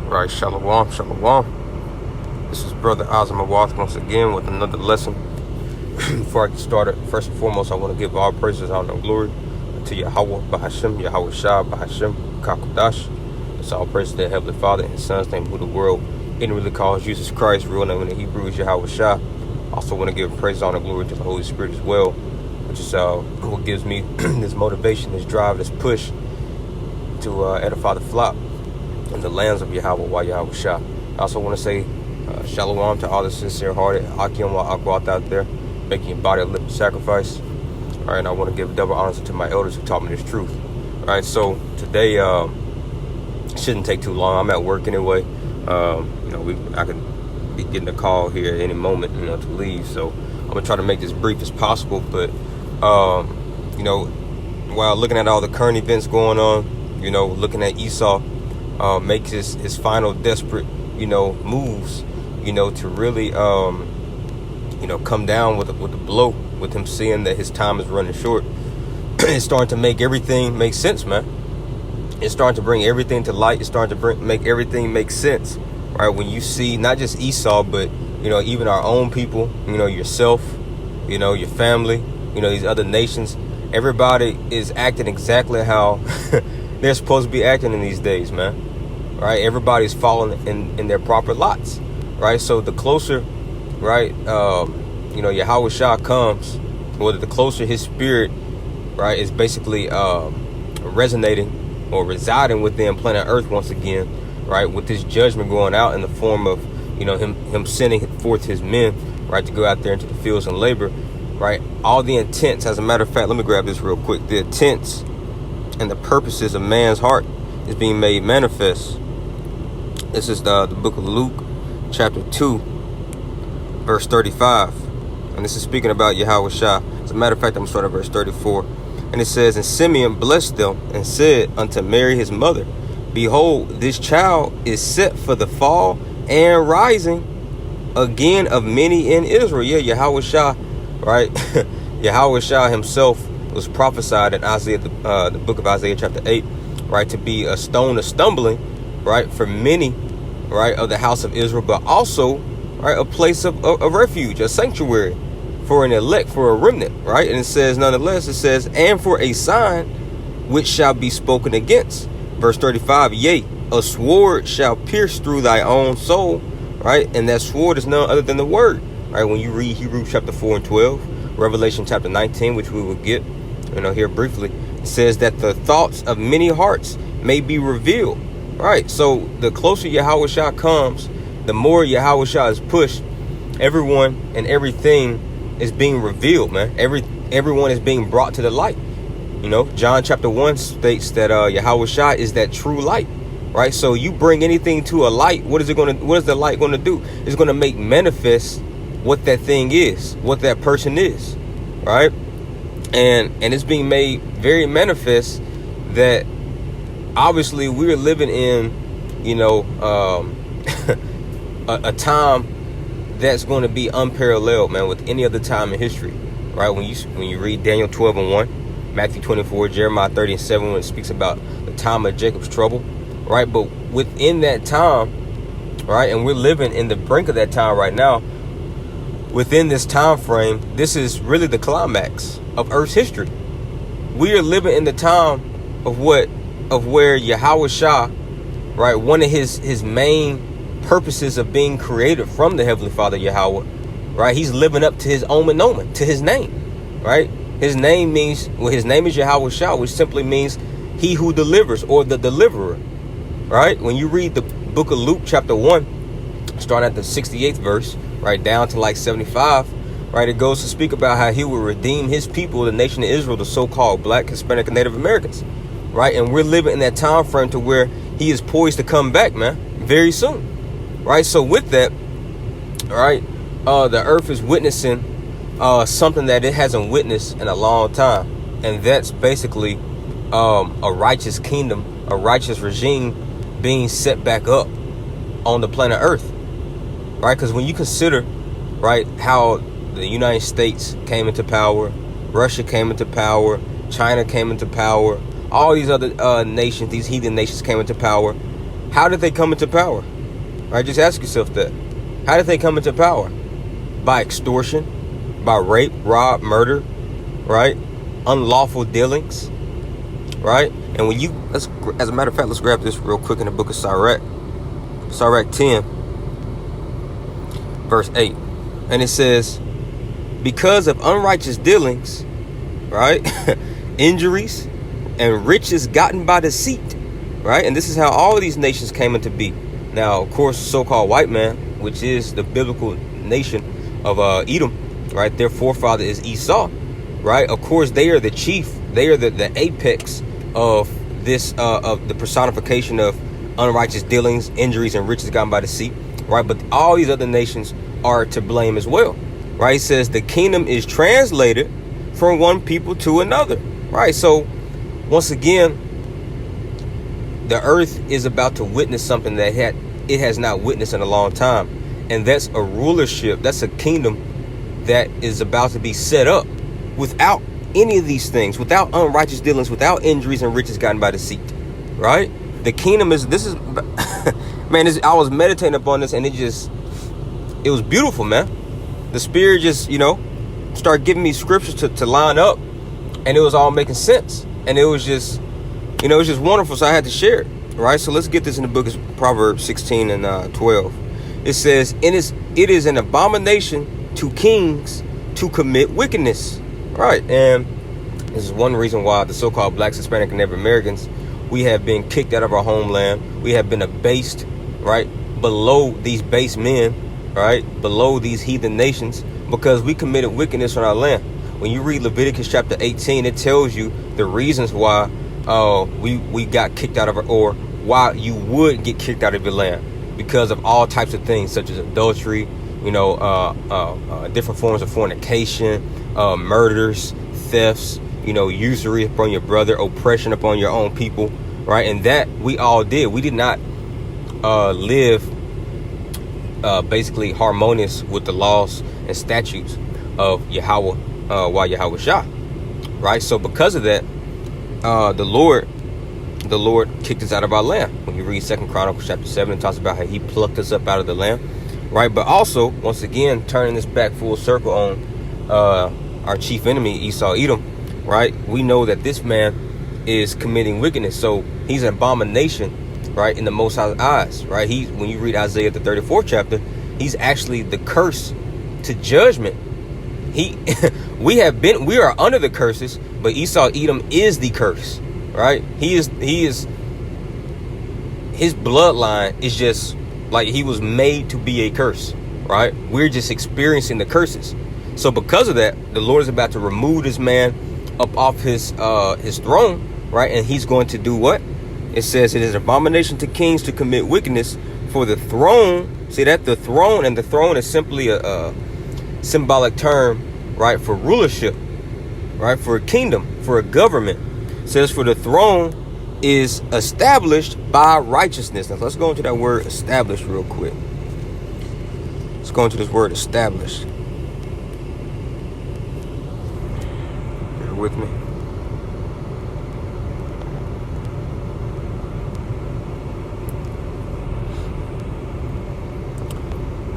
Right, shalom, shalom. This is Brother Azamawath once again with another lesson. Before I get started, first and foremost, I want to give all praises, honor, and glory to Yahweh, Bahashem, Yahweh Shah, Bahashem, Kakudash. It's all praise to the Heavenly Father and His Son's name, who the world inwardly calls Jesus Christ. Real name in the Hebrew is Yahweh Shah. Also want to give praise, honor, and glory to the Holy Spirit as well, which is what gives me this motivation, this drive, this push to edify the flock in the lands of Yahweh, Yahweh Shah. I also want to say shalom to all the sincere-hearted Akim wa Akwat out there, making your body a living sacrifice. All right, and I want to give double honors to my elders who taught me this truth. All right, so today shouldn't take too long. I'm at work anyway. I could be getting a call here at any moment, to leave. So I'm gonna try to make this brief as possible. But while looking at all the current events going on, looking at Esau makes his final desperate, moves, to really, come down with a blow, with him seeing that his time is running short. It's starting to make everything make sense, man. It's starting to bring everything to light. It's starting to make everything make sense, right? When you see not just Esau, but, even our own people, yourself, your family, these other nations, everybody is acting exactly how they're supposed to be acting in these days, man. Right? Everybody's falling in their proper lots, right? So the closer, right, Yahweh Shah comes, or the closer his spirit, right, is basically resonating or residing within planet Earth once again, right, with this judgment going out in the form of, him sending forth his men, right, to go out there into the fields and labor, right? All the intents, as a matter of fact, let me grab this real quick. The intents and the purposes of man's heart is being made manifest. This is the book of Luke, chapter 2, verse 35. And this is speaking about Yahweh Shah. As a matter of fact, I'm going to start at verse 34. And it says, And Simeon blessed them and said unto Mary his mother, Behold, this child is set for the fall and rising again of many in Israel. Yeah, Yahweh Shah, right? Yahweh Shah himself was prophesied in Isaiah, the book of Isaiah chapter 8, right, to be a stone of stumbling, right, for many, right, of the house of Israel, but also, right, a place of refuge, a sanctuary for an elect, for a remnant, right? And it says, nonetheless, it says, and for a sign which shall be spoken against. Verse 35, yea, a sword shall pierce through thy own soul, right? And that sword is none other than the word, right? When you read Hebrews chapter 4 and 12, Revelation chapter 19, which we will get, here briefly, it says that the thoughts of many hearts may be revealed, right? So the closer Yahweh Shah comes, the more Yahweh Shah is pushed. Everyone and everything is being revealed, man. Everyone is being brought to the light. John chapter 1 states that Yahweh Shah is that true light, right? So you bring anything to a light, what is the light going to do? It's going to make manifest what that thing is, what that person is, right? And it's being made very manifest that obviously we're living in, a time that's going to be unparalleled, man, with any other time in history, right? When you read Daniel 12 and 1, Matthew 24, Jeremiah 30 and 7, when it speaks about the time of Jacob's trouble, right? But within that time, right, and we're living in the brink of that time right now, within this time frame, this is really the climax of Earth's history. We are living in the time of where Yahweh Shah, right, one of his main purposes of being created from the Heavenly Father Yahweh, right, he's living up to his omen omen, to his name, right? His name is Yahweh Shah, which simply means he who delivers, or the deliverer, right? When you read the book of Luke chapter 1, starting at the 68th verse, right down to like 75, right, it goes to speak about how he will redeem his people, the nation of Israel, the so-called Black, Hispanic, and Native Americans, right? And we're living in that time frame to where he is poised to come back, man, very soon, right? So with that, right, the earth is witnessing something that it hasn't witnessed in a long time, and that's basically a righteous kingdom, a righteous regime being set back up on the planet Earth, right? Because when you consider, right, how the United States came into power, Russia came into power, China came into power, all these other nations, these heathen nations came into power, How did they come into power? Right? Just ask yourself that. How did they come into power? By extortion, by rape, rob, murder, right? Unlawful dealings, right? And when you, as a matter of fact, let's grab this real quick in the book of Sirach. Sirach 10, verse 8. And it says, because of unrighteous dealings, right? Injuries and riches gotten by deceit, right? And this is how all of these nations came into be. Now, of course, so-called white man, which is the biblical nation of Edom, right? Their forefather is Esau, right? Of course, they are the chief. They are the apex of this, of the personification of unrighteous dealings, injuries, and riches gotten by deceit, right? But all these other nations are to blame as well, right? It says the kingdom is translated from one people to another, right? So once again, the earth is about to witness something that it has not witnessed in a long time. And that's a rulership. That's a kingdom that is about to be set up without any of these things, without unrighteous dealings, without injuries and riches gotten by deceit, right? The kingdom is, this is, man, I was meditating upon this and it was beautiful, man. The Spirit just, started giving me scriptures to line up, and it was all making sense. And it was just, it was just wonderful. So I had to share it, right? So let's get this in the book of Proverbs 16 and 12. It says, it is an abomination to kings to commit wickedness, right? And this is one reason why the so-called blacks, Hispanic, and Native Americans, we have been kicked out of our homeland. We have been abased, right, below these base men, right, below these heathen nations, because we committed wickedness on our land. When you read Leviticus chapter 18, it tells you the reasons why we got kicked out of or why you would get kicked out of your land, because of all types of things such as adultery, different forms of fornication, murders, thefts, usury upon your brother, oppression upon your own people, right? And that we all did. We did not live basically harmonious with the laws and statutes of Yahweh, Yahweh Shah, right? So because of that, the Lord kicked us out of our land. When you read 2 Chronicles chapter 7, it talks about how he plucked us up out of the land, right? But also, once again, turning this back full circle on our chief enemy, Esau, Edom, right? We know that this man is committing wickedness. So he's an abomination, right, in the Most High's eyes, right? When you read Isaiah the 34th chapter, he's actually the curse to judgment. We are under the curses, but Esau, Edom is the curse, right? His bloodline is just like he was made to be a curse, right? We're just experiencing the curses. So because of that, the Lord is about to remove this man up off his throne, right? And he's going to do what? It says it is an abomination to kings to commit wickedness, for the throne. See that the throne, and the throne is simply a symbolic term, right, for rulership, right, for a kingdom, for a government. It says for the throne is established by righteousness. Now let's go into that word established real quick. Let's go into this word established. Bear with me.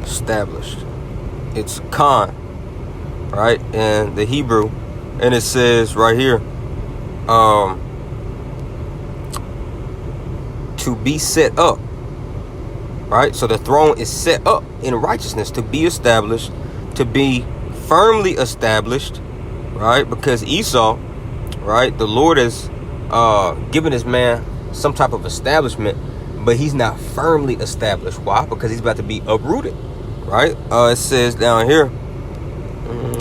Established. It's Khan, right, in the Hebrew, and it says right here, to be set up, right? So the throne is set up in righteousness, to be established, to be firmly established, right? Because Esau, right, the Lord has given this man some type of establishment, but he's not firmly established. Why? Because he's about to be uprooted, right? It says down here,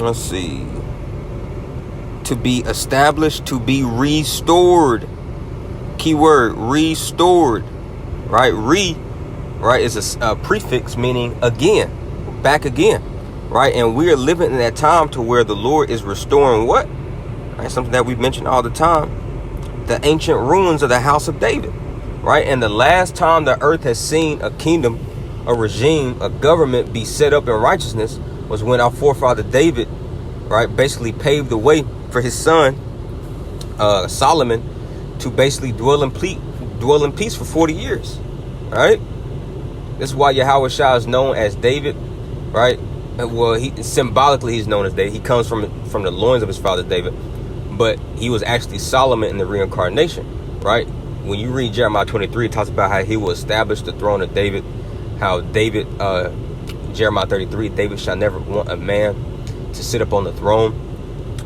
let's see, to be established, to be restored. Keyword, restored, right? Right, is a prefix meaning again, back again, right? And we are living in that time to where the Lord is restoring what? Right, something that we've mentioned all the time, the ancient ruins of the house of David, right? And the last time the earth has seen a kingdom, a regime, a government be set up in righteousness was when our forefather David, right, basically paved the way for his son Solomon to basically dwell in peace for 40 years, right? This is why Yahweh Shah is known as David, right? Well, symbolically he's known as David. He comes from the loins of his father David, but he was actually Solomon in the reincarnation, right? When you read Jeremiah 23, it talks about how he will establish the throne of David. How David, Jeremiah 33, David shall never want a man to sit up on the throne,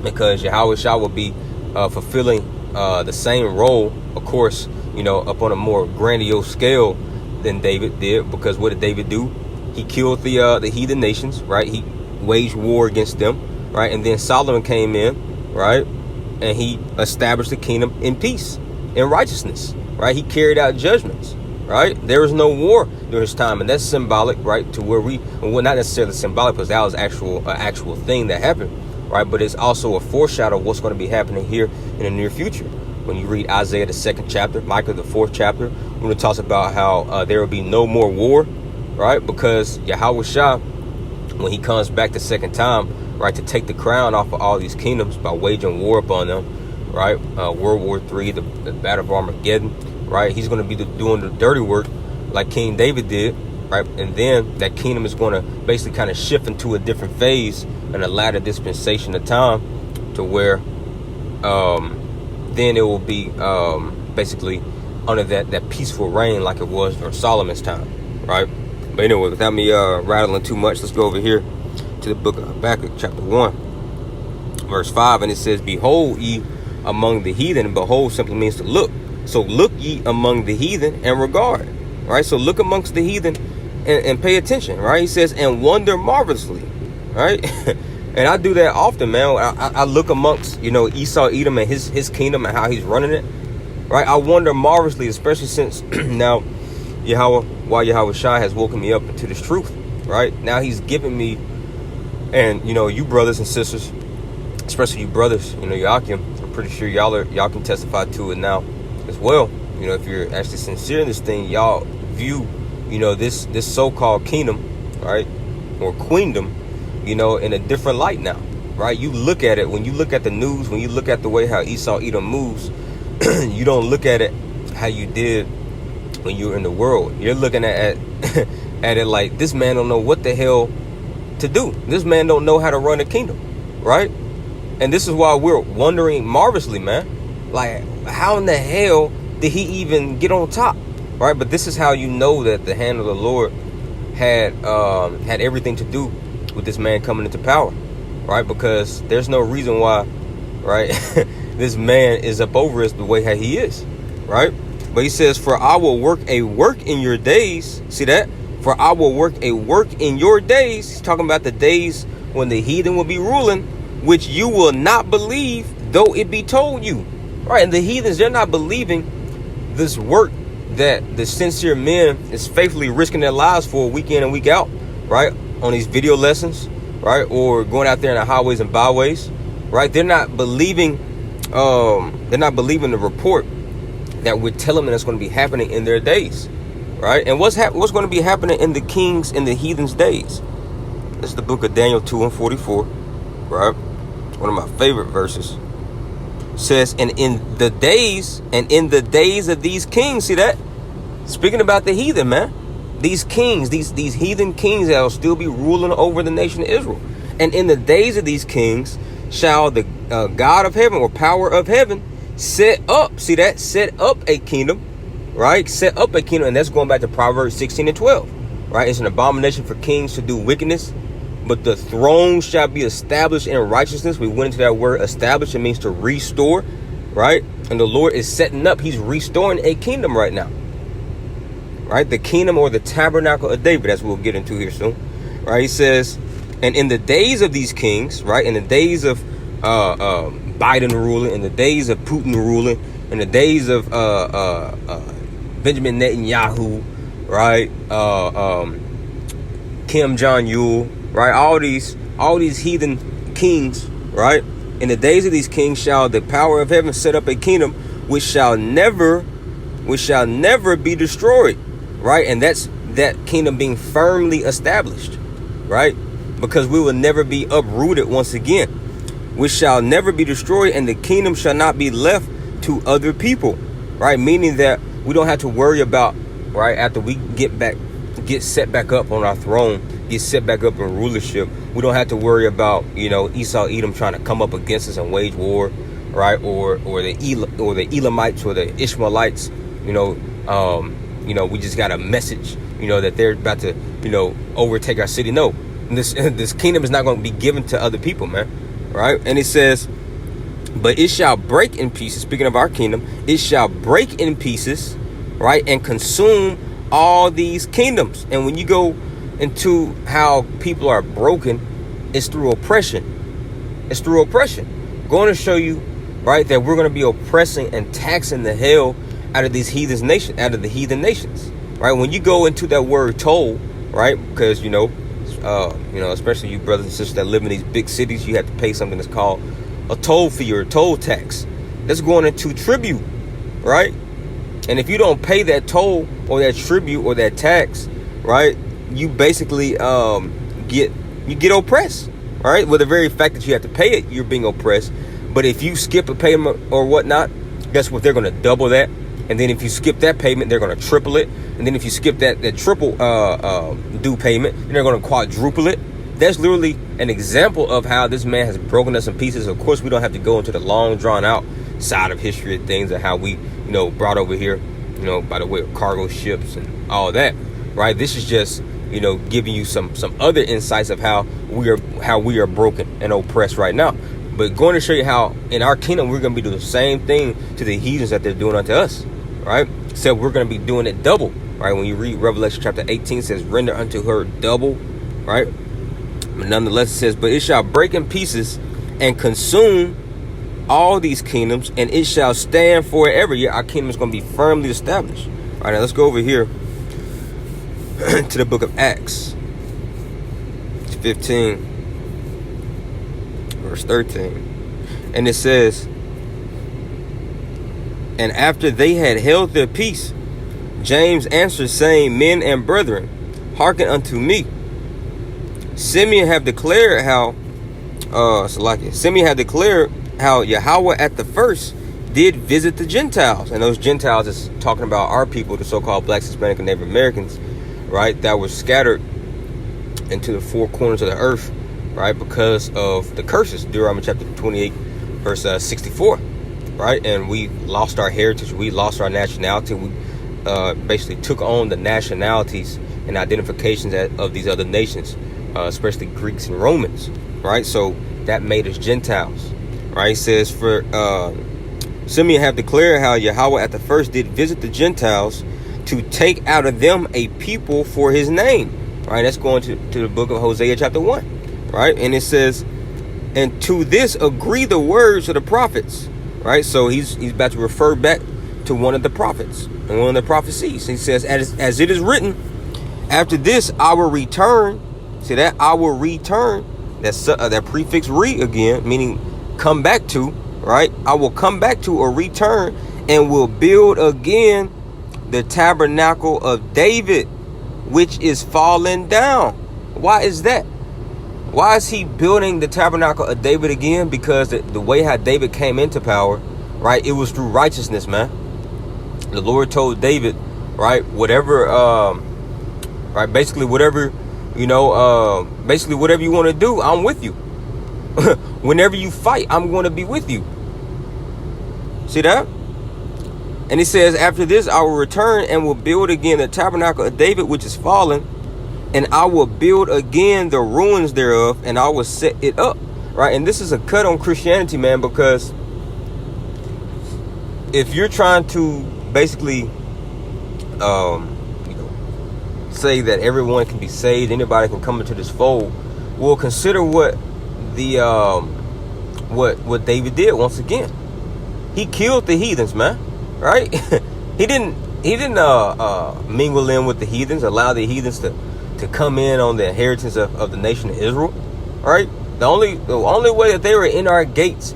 because Yahweh Shah will be fulfilling the same role, of course, up on a more grandiose scale than David did. Because what did David do? He killed the heathen nations, right? He waged war against them, right? And then Solomon came in, right? And he established the kingdom in peace, in righteousness, right? He carried out judgments, right? There was no war during his time, and that's symbolic, right? To where well, not necessarily symbolic, because that was actual thing that happened, right? But it's also a foreshadow of what's going to be happening here in the near future. When you read Isaiah the 2nd chapter, Micah the 4th chapter, when it talks about how there will be no more war, right? Because Yahweh Shah, when he comes back the second time, right, to take the crown off of all these kingdoms by waging war upon them, right? World War III, the Battle of Armageddon, right? He's going to be doing the dirty work like King David did, right? And then that kingdom is going to basically kind of shift into a different phase and a latter dispensation of time, to where then it will be basically under that peaceful reign like it was during Solomon's time, right? But anyway, without me rattling too much, let's go over here to the book of Habakkuk, chapter 1, verse 5. And it says, behold ye among the heathen. And behold simply means to look. So look ye among the heathen and regard, right? So look amongst the heathen and pay attention, right? He says, and wonder marvelously, right? And I do that often, man. I look amongst, Esau, Edom, and his kingdom and how he's running it, right? I wonder marvelously, especially since now Yahweh Shai has woken me up into this truth, right? Now he's giving me, and you brothers and sisters, especially you brothers, Yakim, I'm pretty sure y'all can testify to it now as well. If you're actually sincere in this thing, y'all view, this so-called kingdom, right, or queendom, in a different light now, right? You look at it, when you look at the news, when you look at the way how Esau Edom moves, you don't look at it how you did when you were in the world. You're looking at it like, this man don't know what the hell to do. This man don't know how to run a kingdom, right? And this is why we're wondering marvelously, man. Like, how in the hell did he even get on top, right? But this is how you know that the hand of the Lord had everything to do with this man coming into power, right? Because there's no reason why, right, this man is up over us the way how he is, right? But he says, for I will work a work in your days. See that? For I will work a work in your days. He's talking about the days when the heathen will be ruling, which you will not believe, though it be told you, right? And the heathens, they're not believing this work that the sincere men is faithfully risking their lives for week in and week out, right? On these video lessons, right? Or going out there in the highways and byways, right? They're not believing the report that we're telling them that's going to be happening in their days, right? And what's going to be happening in the kings in the heathens' days? This is the book of Daniel 2:44, right? One of my favorite verses. It says, and in the days of these kings, see that? Speaking about the heathen, man. These kings, these heathen kings that will still be ruling over the nation of Israel. And in the days of these kings shall the God of heaven, or power of heaven, set up, see that? Set up a kingdom, right? Set up a kingdom. And that's going back to Proverbs 16:12, right? It's an abomination for kings to do wickedness, but the throne shall be established in righteousness. We went into that word establish. It means to restore, right? And the Lord is setting up, he's restoring a kingdom right now, right? The kingdom, or the tabernacle of David, as we'll get into here soon, right? He says, and in the days of these kings, right? In the days of Biden ruling, in the days of Putin ruling, in the days of Benjamin Netanyahu, right? Kim Jong-il, right? All these heathen kings, right? In the days of these kings shall the power of heaven set up a kingdom which shall never be destroyed, right? And that's that kingdom being firmly established, right? Because we will never be uprooted once again, which shall never be destroyed, and the kingdom shall not be left to other people, right? Meaning that we don't have to worry about right? After we get set back up on our throne, get set back up in rulership, we don't have to worry about, Esau, Edom trying to come up against us and wage war, right? Or the Elamites or the Ishmaelites, we just got a message, that they're about to, overtake our city. No, this kingdom is not going to be given to other people, man, right? And it says, but it shall break in pieces. Speaking of our kingdom, it shall break in pieces, right, and consume all these kingdoms. And when you go into how people are broken, it's through oppression. It's through oppression. Going to show you, right, that we're going to be oppressing and taxing the hell out of these heathen nations, right? When you go into that word toll, right, because especially you brothers and sisters that live in these big cities, you have to pay something that's called a toll fee or a toll tax. That's going into tribute, right? And if you don't pay that toll or that tribute or that tax, right, you basically get oppressed, right? With the very fact that you have to pay it, you're being oppressed. But if you skip a payment or whatnot, guess what? They're going to double that. And then if you skip that payment, they're going to triple it. And then if you skip that triple due payment, then they're going to quadruple it. That's literally an example of how this man has broken us in pieces. Of course, we don't have to go into the long drawn out side of history of things and how we, brought over here, by the way of cargo ships and all that, right? This is just, giving you some other insights of how we are broken and oppressed right now. But going to show you how in our kingdom, we're going to be doing the same thing to the heathens that they're doing unto us, right? So we're going to be doing it double, right? When you read Revelation chapter 18, it says, render unto her double, right? But nonetheless, it says, but it shall break in pieces and consume all these kingdoms, and it shall stand forever. Yeah, our kingdom is going to be firmly established. All right, now let's go over here to the book of Acts 15, verse 13. And it says, and after they had held their peace, James answered, saying, men and brethren, hearken unto me. Simeon have declared how Yahweh at the first did visit the Gentiles. And those Gentiles is talking about our people, the so-called blacks, Hispanic, and Native Americans, right, that were scattered into the four corners of the earth, right, because of the curses. Deuteronomy chapter 28, verse 64, right? And we lost our heritage. We lost our nationality. We basically took on the nationalities and identifications of these other nations, especially Greeks and Romans, right? So that made us Gentiles, right? It says, for Simeon have declared how Yahweh at the first did visit the Gentiles to take out of them a people for his name, right? That's going to the book of Hosea chapter 1, right? And it says, and to this agree the words of the prophets, right? So he's about to refer back to one of the prophets and one of the prophecies. He says, as it is written, after this I will return. See that? I will return. That's that prefix re again, meaning come back to, right? I will come back to or return and will build again the tabernacle of David, which is fallen down. Why is that? Why is he building the tabernacle of David again? Because the way how David came into power, right, it was through righteousness, man. The Lord told David, right, whatever, right, basically whatever, basically whatever you want to do, I'm with you. Whenever you fight, I'm going to be with you. See that? And he says, after this, I will return and will build again the tabernacle of David, which is fallen, and I will build again the ruins thereof, and I will set it up. Right? And this is a cut on Christianity, man, because if you're trying to basically say that everyone can be saved, anybody can come into this fold, well, consider what the what David did once again. He killed the heathens, man. Right? he didn't mingle in with the heathens, allow the heathens to come in on the inheritance of the nation of Israel. Right? The only way that they were in our gates,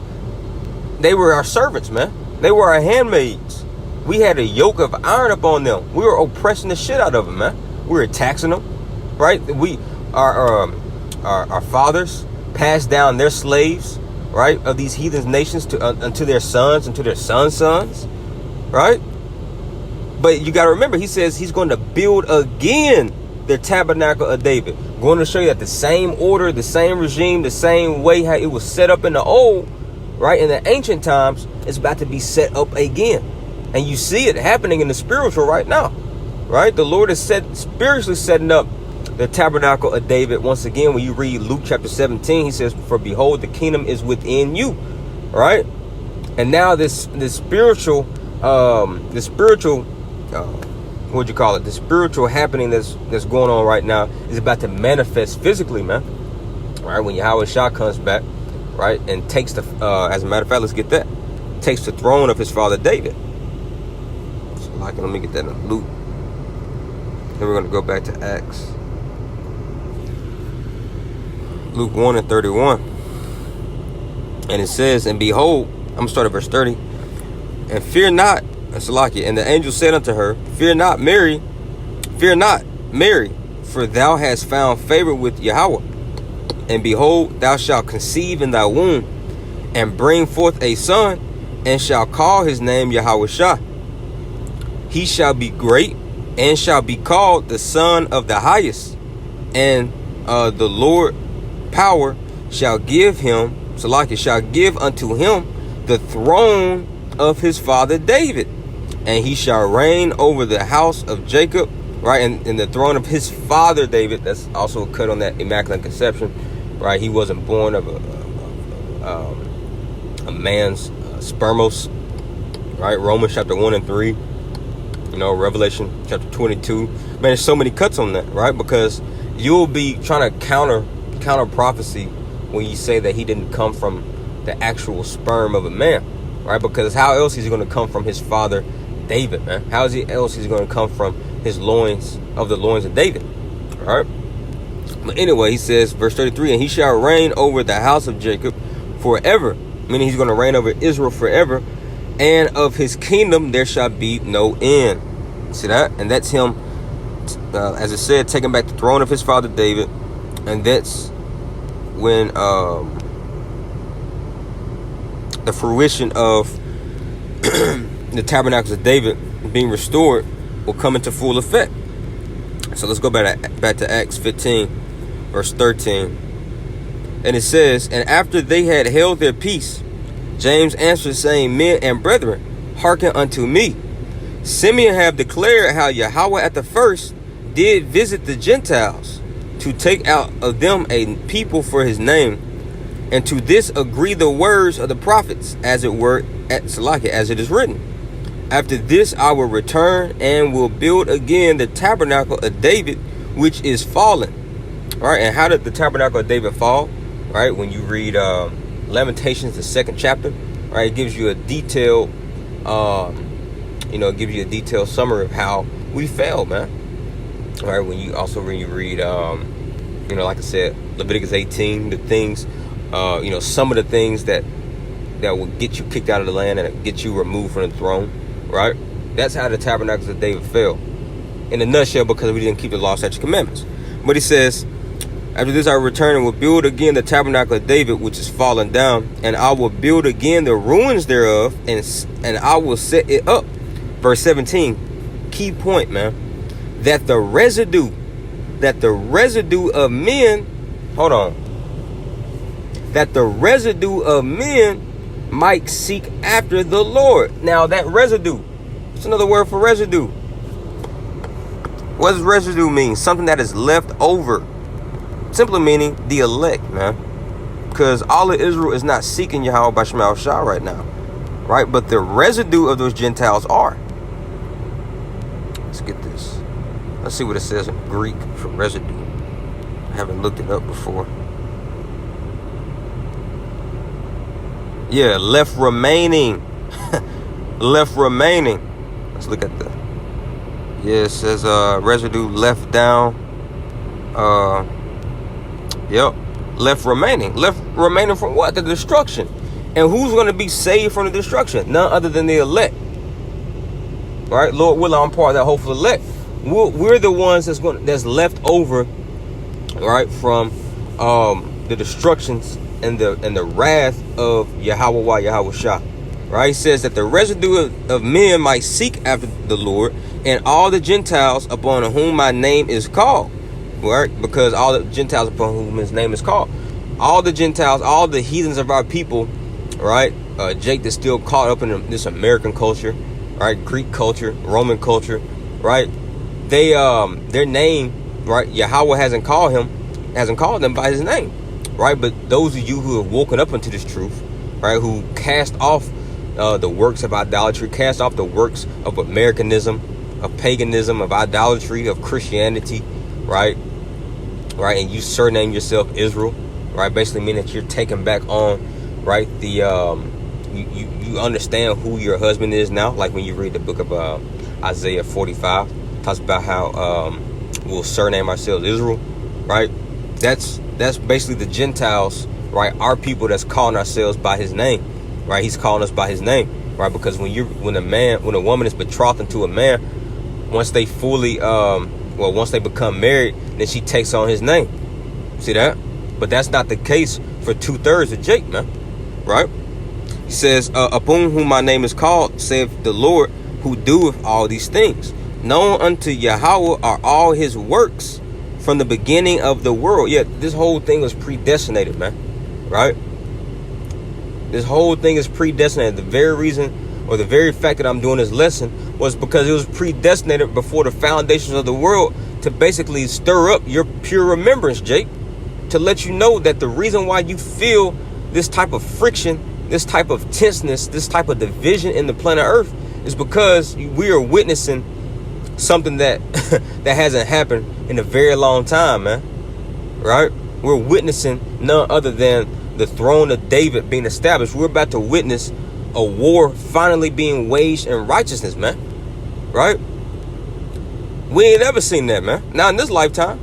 they were our servants, man. They were our handmaids. We had a yoke of iron upon them. We were oppressing the shit out of them, man. We were taxing them, right? Our fathers passed down their slaves, right, of these heathen nations unto their sons and to their sons' sons, right? But you got to remember, he says he's going to build again the tabernacle of David. Going to show you that the same order, the same regime, the same way how it was set up in the old, right, in the ancient times, is about to be set up again. And you see it happening in the spiritual right now, right? The Lord is spiritually setting up the tabernacle of David. Once again, when you read Luke chapter 17, he says, for behold, the kingdom is within you, right? And now this spiritual, what'd you call it? The spiritual happening that's going on right now is about to manifest physically, man. Right? When Yahweh Shah comes back, right, and takes the, as a matter of fact, let's get that, takes the throne of his father David. So, let me get that in Luke. Then we're going to go back to Acts. Luke 1 and 31. And it says, and behold, I'm going to start at verse 30. And fear not, and the angel said unto her, fear not, Mary, for thou hast found favor with Yahweh. And behold, thou shalt conceive in thy womb, and bring forth a son, and shalt call his name Yahweh Shah. He shall be great, and shall be called the Son of the Highest. And the Lord power shall give him, shall give unto him the throne of his father David. And he shall reign over the house of Jacob, right? And the throne of his father David. That's also a cut on that Immaculate Conception, right? He wasn't born of a man's spermos, right? Romans chapter 1 and 3, Revelation chapter 22. Man, there's so many cuts on that, right? Because you'll be trying to counter prophecy when you say that he didn't come from the actual sperm of a man, right? Because how else is he going to come from his father David, man? How is he else is going to come from his loins of David, all right? But anyway, he says, verse 33, and he shall reign over the house of Jacob forever, meaning he's going to reign over Israel forever, and of his kingdom there shall be no end. See that? And that's him, as it said, taking back the throne of his father David. And that's when the fruition of the tabernacles of David being restored will come into full effect. So let's go back to Acts 15, verse 13. And it says, and after they had held their peace, James answered, saying, men and brethren, hearken unto me. Simeon have declared how Yahweh at the first did visit the Gentiles, to take out of them a people for his name, and to this agree the words of the prophets, as it were as it is written. After this I will return and will build again the tabernacle of David, which is fallen. All right, and how did the tabernacle of David fall? Right, when you read Lamentations, the 2nd chapter, right, it gives you a detailed, summary of how we fell, man. All right, when you read, like I said, Leviticus 18, the things, some of the things that will get you kicked out of the land and get you removed from the throne, right? That's how the tabernacles of David fell, in a nutshell, because we didn't keep the law, statutes, commandments. But he says, after this I will return and will build again the tabernacle of David, which is fallen down, and I will build again the ruins thereof, and I will set it up. Verse 17, key point, man, that the residue of men, that the residue of men might seek after the Lord. Now that residue, it's another word for residue. What does residue mean? Something that is left over. Simply meaning the elect, man. Because all of Israel is not seeking Yahweh by Shema Shah right now, right? But the residue of those Gentiles are. Let's get this. Let's see what it says in Greek for residue. I haven't looked it up before. Yeah, left remaining. Left remaining. Let's look at the. Yeah, it says residue left down. Yep. Left remaining. Left remaining from what? The destruction. And who's going to be saved from the destruction? None other than the elect. Right? Lord willing, I'm part of that hopeful elect. We're the ones that's left over, right, from the destructions and the wrath of Yahweh Shah. Right? He says that the residue of men might seek after the Lord, and all the Gentiles upon whom my name is called. Right? Because all the Gentiles upon whom his name is called. All the Gentiles, all the heathens of our people, right? Jake that's still caught up in this American culture, right? Greek culture, Roman culture, right? They their name, right? Yahweh hasn't called them by his name, right? But those of you who have woken up into this truth, right? Who cast off the works of idolatry, cast off the works of Americanism, of paganism, of idolatry, of Christianity, right? Right, and you surname yourself Israel, right? Basically meaning that you're taking back on, right? The you understand who your husband is now. Like when you read the book of Isaiah 45, talks about how we'll surname ourselves Israel, right? That's basically the Gentiles, right? Our people that's calling ourselves by his name, right? He's calling us by his name, right? Because when a woman is betrothed to a man, once they fully once they become married, then she takes on his name. See that? But that's not the case for 2/3 of Jake, man. Right? He says, upon whom my name is called, saith the Lord, who doeth all these things. Known unto Yahweh are all his works from the beginning of the world. Yeah, this whole thing was predestinated, man. Right? This whole thing is predestinated. The very reason, or the very fact that I'm doing this lesson, was because it was predestinated before the foundations of the world to basically stir up your pure remembrance, Jake. To let you know that the reason why you feel this type of friction, this type of tenseness, this type of division in the planet Earth is because we are witnessing something that that hasn't happened in a very long time, man. Right? We're witnessing none other than the throne of David being established. We're about to witness a war finally being waged in righteousness, man. Right? We ain't ever seen that, man. Not in this lifetime.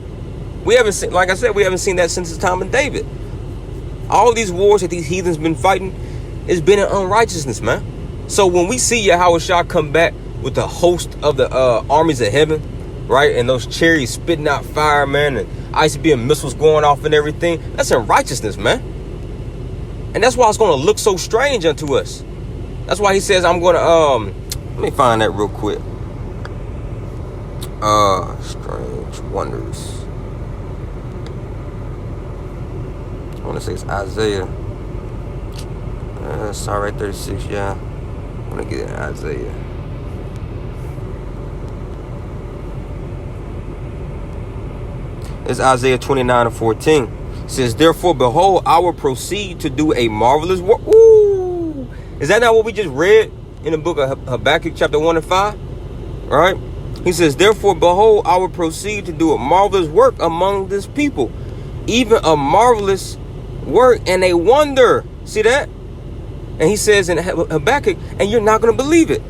We haven't seen, like I said, we haven't seen that since the time of David. All these wars that these heathens been fighting, it's been in unrighteousness, man. So when we see Yahweh Shah come back with the host of the armies of heaven, right, and those chariots spitting out fire, man, and ICBM missiles going off and everything, that's in righteousness, man. And that's why it's going to look so strange unto us. That's why he says, I'm going to, let me find that real quick. Strange wonders. I want to say it's Isaiah. Sorry, 36, yeah. I want to get in Isaiah. It's Isaiah 29:14. It says, therefore, behold, I will proceed to do a marvelous work. Ooh! Is that not what we just read in the book of Habakkuk chapter 1 and 5? All right? He says, therefore, behold, I will proceed to do a marvelous work among this people. Even a marvelous work and a wonder. See that? And he says in Habakkuk, and you're not going to believe it.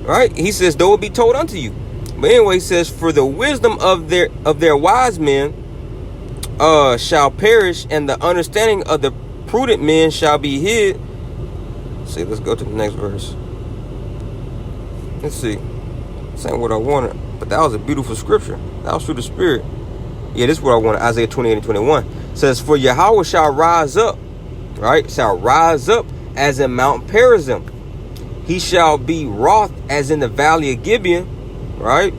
Right? He says, though it be told unto you. But anyway, he says, for the wisdom of their wise men shall perish, and the understanding of the prudent men shall be hid. See, let's go to the next verse. Let's see. This ain't what I wanted, but that was a beautiful scripture. That was through the Spirit. Yeah, this is what I wanted. Isaiah 28 and 21 says, for Yahweh shall rise up, right? Shall rise up as in Mount Perazim. He shall be wroth as in the valley of Gibeon, right?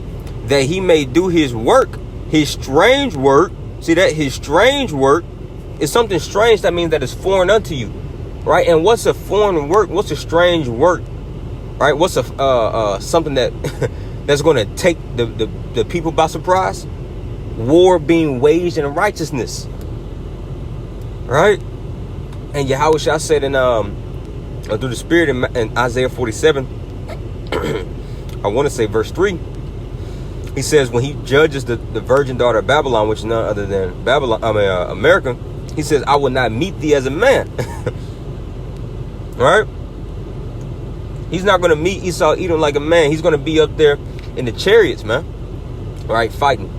That he may do his work, his strange work. See that? His strange work is something strange. That means that it's foreign unto you, right? And what's a foreign work? What's a strange work, right? What's a something that that's going to take the people by surprise? War being waged in righteousness, right? And Yahweh Shah said in through the Spirit in Isaiah 47, I want to say verse 3. He says when he judges the virgin daughter of Babylon, which is none other than America, he says, I will not meet thee as a man. Right? He's not going to meet Esau Edom like a man. He's going to be up there in the chariots, man. Right? Fighting.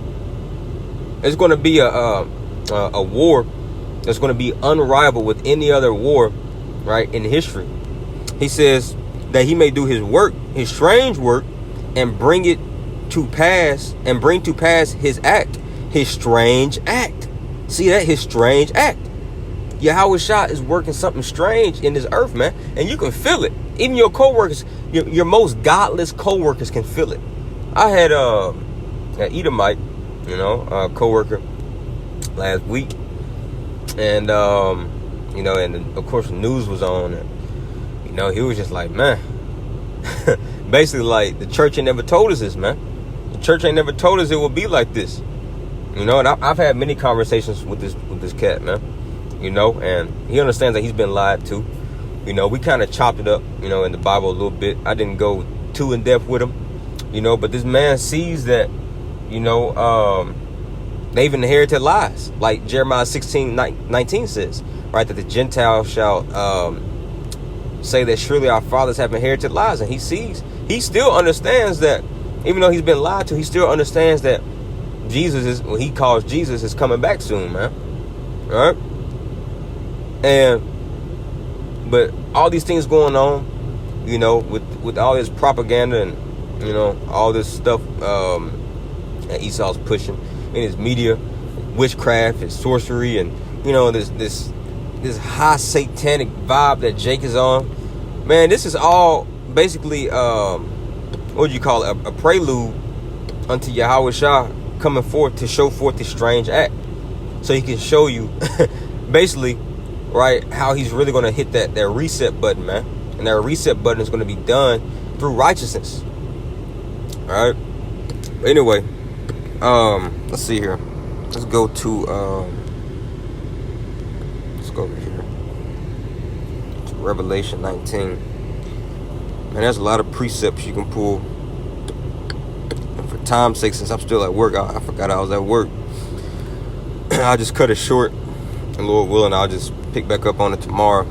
It's going to be a war that's going to be unrivaled with any other war, right, in history. He says that he may do his work, his strange work, and bring to pass his act, his strange act. See that? His strange act. Yahweh Shah is working something strange in this earth, man. And you can feel it. Even your coworkers, your most godless coworkers can feel it. I had an Edomite, coworker last week, and and of course the news was on, and he was just like, man, basically like, the church ain't never told us this, man. The church ain't never told us it would be like this, and I've had many conversations with this cat, man, and he understands that he's been lied to. We kind of chopped it up, in the Bible a little bit. I didn't go too in depth with him, but this man sees that, they've inherited lies, like Jeremiah 16:19 says, right? That the Gentiles shall say that surely our fathers have inherited lies. And he still understands that, even though he's been lied to, he still understands that what he calls Jesus is coming back soon, man. All right? But all these things going on, with all this propaganda and, all this stuff that Esau's pushing in his media, witchcraft and sorcery, and, this high satanic vibe that Jake is on. Man, this is all basically, what would you call it? A prelude unto Yahweh Shah coming forth to show forth this strange act. So he can show you basically, right, how he's really going to hit that reset button, man. And that reset button is going to be done through righteousness. All right. But anyway, let's see here. Let's go to over here to Revelation 19. Man, there's a lot of precepts you can pull. And for time's sake, since I'm still at work, I forgot I was at work. I'll just cut it short, and Lord willing, I'll just pick back up on it tomorrow.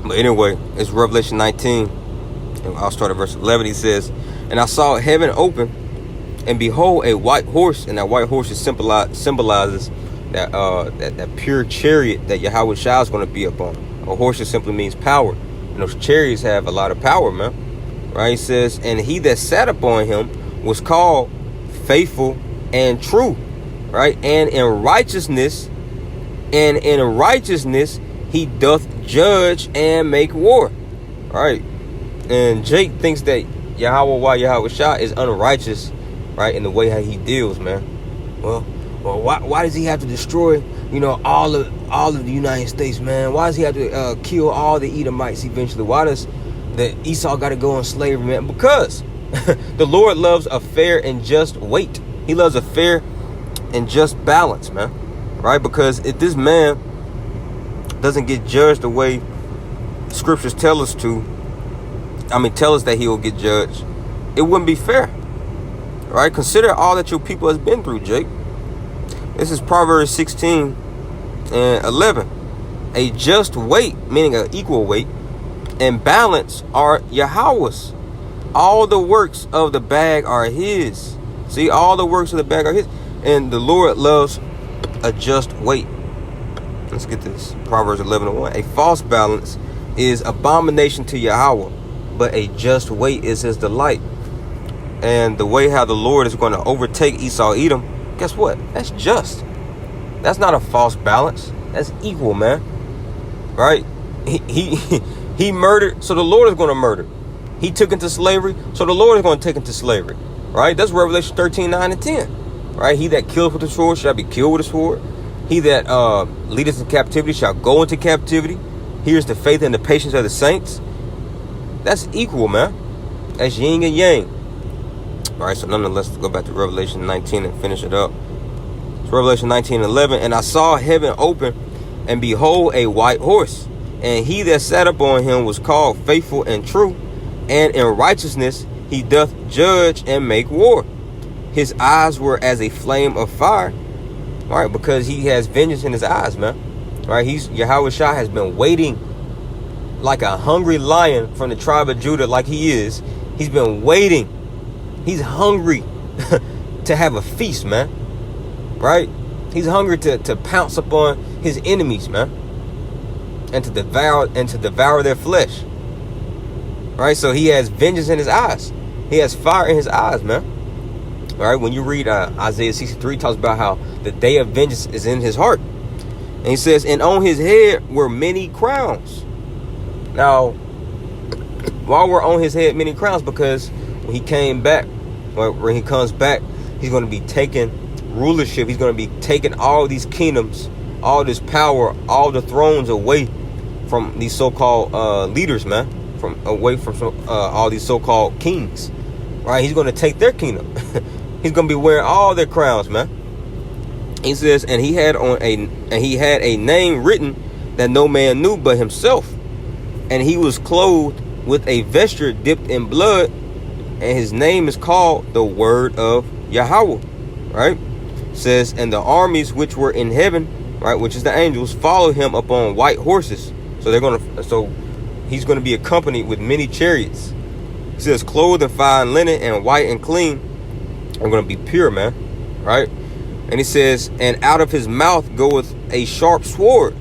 But anyway, it's Revelation 19, and I'll start at verse 11. He says, and I saw heaven open, and behold, a white horse, and that white horse symbolizes that pure chariot that Yahweh Shah is going to be upon. A horse just simply means power, and those chariots have a lot of power, man. Right? He says, and he that sat upon him was called faithful and true, right? And in righteousness he doth judge and make war. Right? And Jake thinks that Yahweh Shah is unrighteous, right, in the way how he deals, man. Well, why does he have to destroy, all of the United States, man? Why does he have to kill all the Edomites eventually? Why does the Esau got to go on slavery, man? Because the Lord loves a fair and just weight. He loves a fair and just balance, man. Right? Because if this man doesn't get judged the way scriptures tell us that he will get judged, it wouldn't be fair. Right? Consider all that your people has been through, Jake. This is Proverbs 16 and 11. A just weight, meaning an equal weight, and balance are Yahweh's. All the works of the bag are his. See, all the works of the bag are his. And the Lord loves a just weight. Let's get this. Proverbs 11:1. A false balance is abomination to Yahweh, but a just weight is his delight. And the way how the Lord is going to overtake Esau Edom, guess what? That's just. That's not a false balance. That's equal, man. Right? He murdered, so the Lord is going to murder. He took into slavery, so the Lord is going to take into slavery. Right? That's Revelation 13:9 and 10. Right? He that killeth with the sword shall be killed with a sword. He that leadeth in captivity shall go into captivity. Here's the faith and the patience of the saints. That's equal, man. That's yin and yang. All right, so nonetheless, let's go back to Revelation 19 and finish it up. It's Revelation 19:11. And I saw heaven open, and behold, a white horse. And he that sat upon him was called faithful and true. And in righteousness he doth judge and make war. His eyes were as a flame of fire. All right, because he has vengeance in his eyes, man. All right, Yahweh Shah has been waiting like a hungry lion from the tribe of Judah, like he is. He's been waiting. He's hungry to have a feast, man. Right? He's hungry to pounce upon his enemies, man, and to devour their flesh. Right? So he has vengeance in his eyes. He has fire in his eyes, man. All right? When you read Isaiah 63, it talks about how the day of vengeance is in his heart. And he says, and on his head were many crowns. Now, While we're on his head many crowns, because when he came back, when he comes back, he's going to be taking rulership. He's going to be taking all these kingdoms, all this power, all the thrones away from these so-called leaders, man. Away from all these so-called kings, right? He's going to take their kingdom. He's going to be wearing all their crowns, man. He says, and he had a name written that no man knew but himself, and he was clothed with a vesture dipped in blood, and his name is called the Word of Yahweh, right? Says, and the armies which were in heaven, right, which is the angels, follow him upon white horses. So he's going to be accompanied with many chariots. He says, clothed in fine linen and white and clean, are going to be pure, man, right? And he says, and out of his mouth goeth a sharp sword,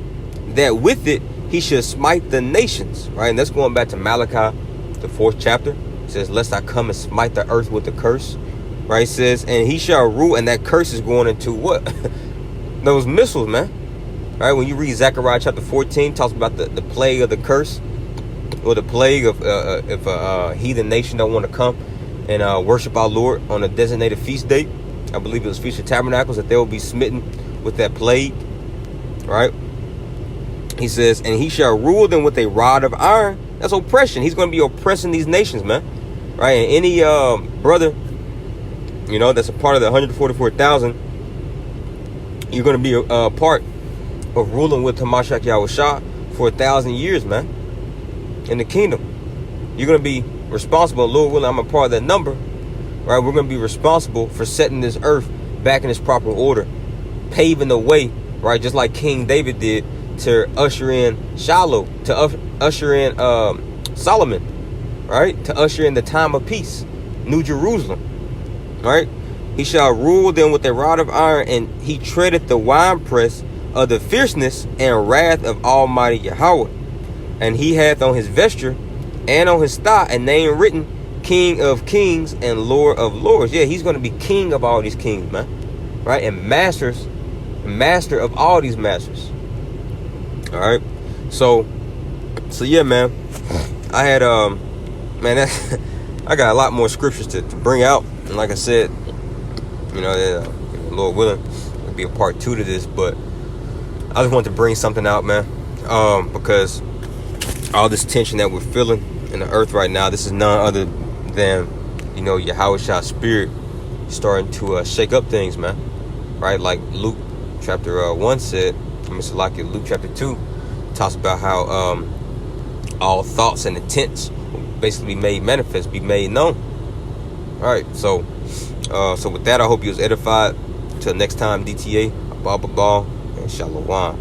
that with it he should smite the nations, right? And that's going back to Malachi, the 4th chapter. It says, lest I come and smite the earth with a curse, right? It says, and he shall rule, and that curse is going into what? Those missiles, man, right? When you read Zechariah chapter 14, talks about the plague of the curse, or the plague of if a heathen nation don't want to come and worship our Lord on a designated feast date. I believe it was Feast of Tabernacles, that they will be smitten with that plague, right? He says, and he shall rule them with a rod of iron. That's oppression. He's going to be oppressing these nations, man, right? And any brother, you know, that's a part of the 144,000, you're going to be a part of ruling with Hamashiach Yahushua for 1,000 years, man, in the kingdom. You're going to be responsible, Lord willing, I'm a part of that number, right? We're going to be responsible for setting this earth back in its proper order, paving the way, right? Just like King David did to usher in Shiloh, to usher in Solomon, right? To usher in the time of peace, New Jerusalem, right? He shall rule them with a rod of iron, and he treadeth the winepress of the fierceness and wrath of Almighty Yahweh. And he hath on his vesture and on his thigh a name written, King of Kings and Lord of Lords. Yeah, he's going to be king of all these kings, man, right? And master of all these masters. All right, so yeah, man. I had man, I got a lot more scriptures to bring out, and like I said, you know, Lord willing, it'll be a part 2 to this, but I just wanted to bring something out, man, because all this tension that we're feeling in the earth right now, this is none other than, you know, Yahweh's spirit starting to shake up things, man, right? Like Luke chapter 1 said. Luke chapter 2 talks about how all thoughts and intents basically be made manifest, be made known. All right, so with that, I hope you was edified. Till next time, DTA, Abba, and Shalom.